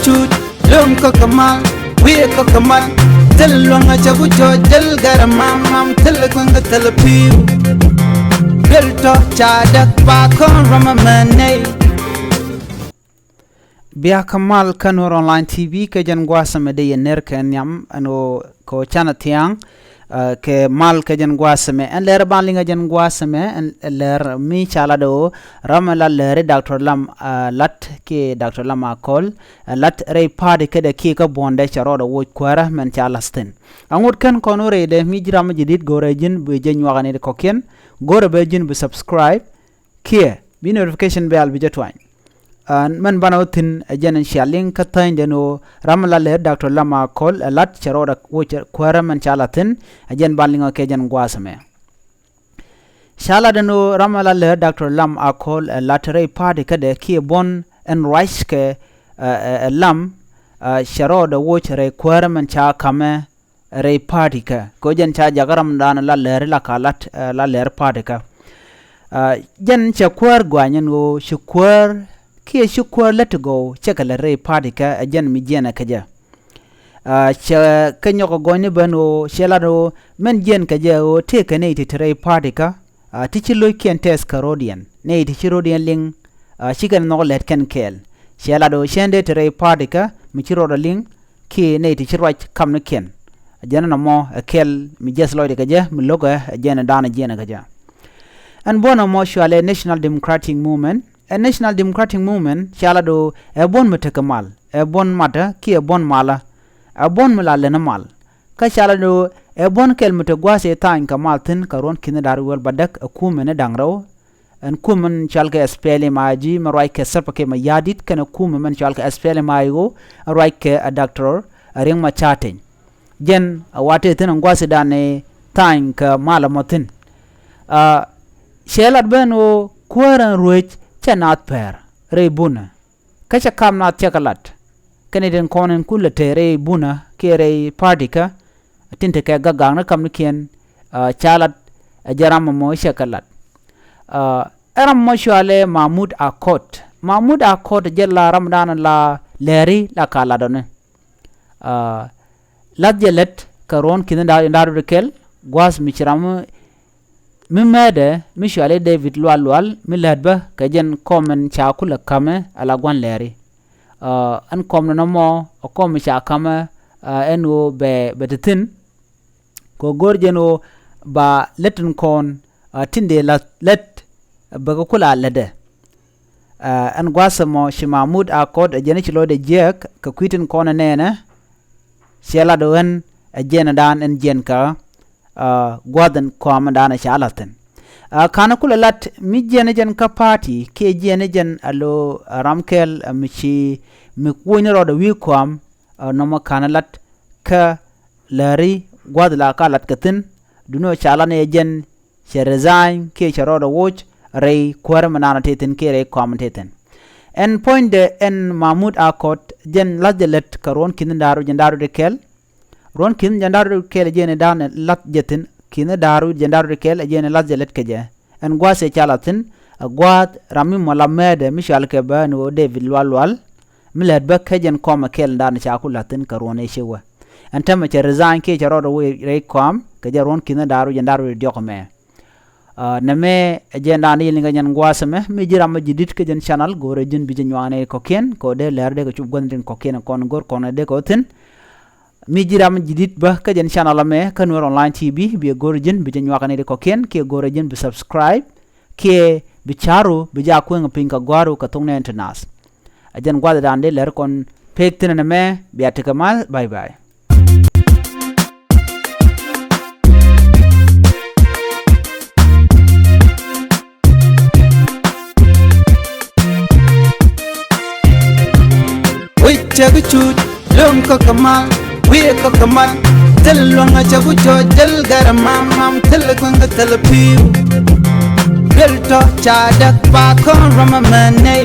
chut lum ko kamal we ko kamal tel longa chagu jo del garamam mam tel kwanga tel piu belto chadak pa kon ramamane Bia Kamal Kanur Online TV ke jan guasa me de yener ke nyam ano ko chana tiang ke mal ke jan guasa me en ler banlinga jan guasa me en ler mi chala do ramala ler Dr. Lam lat ke Dr. Lam akol lat rei pade ke de ki ka bonde charo do wo kwara men chala sten angut kan konore de mi jiram jidit gore jin be jen wagane de koken gore be jin be subscribe ke bi notification bell bi jetwine man banautin jenen shaling katain deno ramala le Dr. Lama kol lat charoda woch kwara man chalatin jen balinga ke jen gwasame shala deno ramala le Dr. Lam akol latre party kade ki bon en rice ke lam charoda woch re kwara man cha kame re party ka ko jen cha jagaram dan la le la kalat la le party ka jen cha kwar gwanyen wo shukwar Kia shukwa let go chekala rei party ka ajan mi jena kaja cha kanyo ko goni bano shelado men jen kaja o te kane ti rei party ka tichi loy ken test karodian ne ti chirodian ling chicken no let ken kel shelado shende ti rei party ka mi chirodo ling ki ne ti chirwach kam ne ken ajana no mo kel mi jes loy kaja mi loga ajana dana jena kaja and bono mo shwale National Democratic Movement A National Democratic Movement chala do e bon metekamal e bon mata ki e bon mala e bon mala lena mal ka chala do e bon kel metegwase tan kamal tin karon kin dar wel badak ku mena dangraw en ku men chalka spele maji marai ke sapake ma yadit kana ku men chalka spele mayo arai ke a doctor ring ma chaten gen wate tin ngwase dane tan ka mala motin shelat beno kuaran ruich chanat per rei buna kacha kam nat chakalat kaniden konen kulate rei buna ke rei party ka tinte ka gagang na kam nikien chalat jaram mo chakalat eram mo shwale Mahmud Akot jella Ramadan la leri la kala done lat jelet karon kin daru kel gwas michram Mimede mishwale David Lualwal miladba kajen komen chakula kame alagwan leri an komno namo okom chakame eno be betin ko gorjeno ba letin kon tinde let bagakula lede an gwasamo shi Mahmud Akot ajene chilo de jek ka kwitin kona nene shela do en ajena dan en jenka gwadan kwama dana shalatin kana kula lat mi jene jen ka party ke jene jen alo ramkel michi mi kwoni roda wi kwam no ma kana lat ka lari gwadla ka lat katin duno chalane jen she resign ke charoda watch rei kwar manana teten ke rei kwam teten en point de en Mahmud Akot jen ladlet karon kin daru jen daru de kel ron kin jandaru kel jene dan lat jetin kin daru jandaru kel jene lat jelet keje en gwase chalatin gwad rami mola mede mishal ke banu David Lualwal milad bak kejen koma kel dan chakulatin karone shewa antama che resign ke charodo we re kom ke jaron kin daru jandaru diokme name agenda ni linga nyan gwase me mi jiram jidit ke jen channel gore jin bi jenwane koken ko de lerde ko chub gondrin koken kon gor kon de ko tin mi jiram jidit ba ka jen channel me Kanur Online TV bi gorjin bi jen wakane de koken ke gorjin bi subscribe ke bi charu bi ja ko ngpinka gwaru ka tongne internas ajen gwada dande ler kon pektin na me bi atikamal bye bye Chagu chut lum ko kamal we ko kamal tel longa chagu jo del garamam mam tel kwanga tel piu belto chadak pa kon ramamane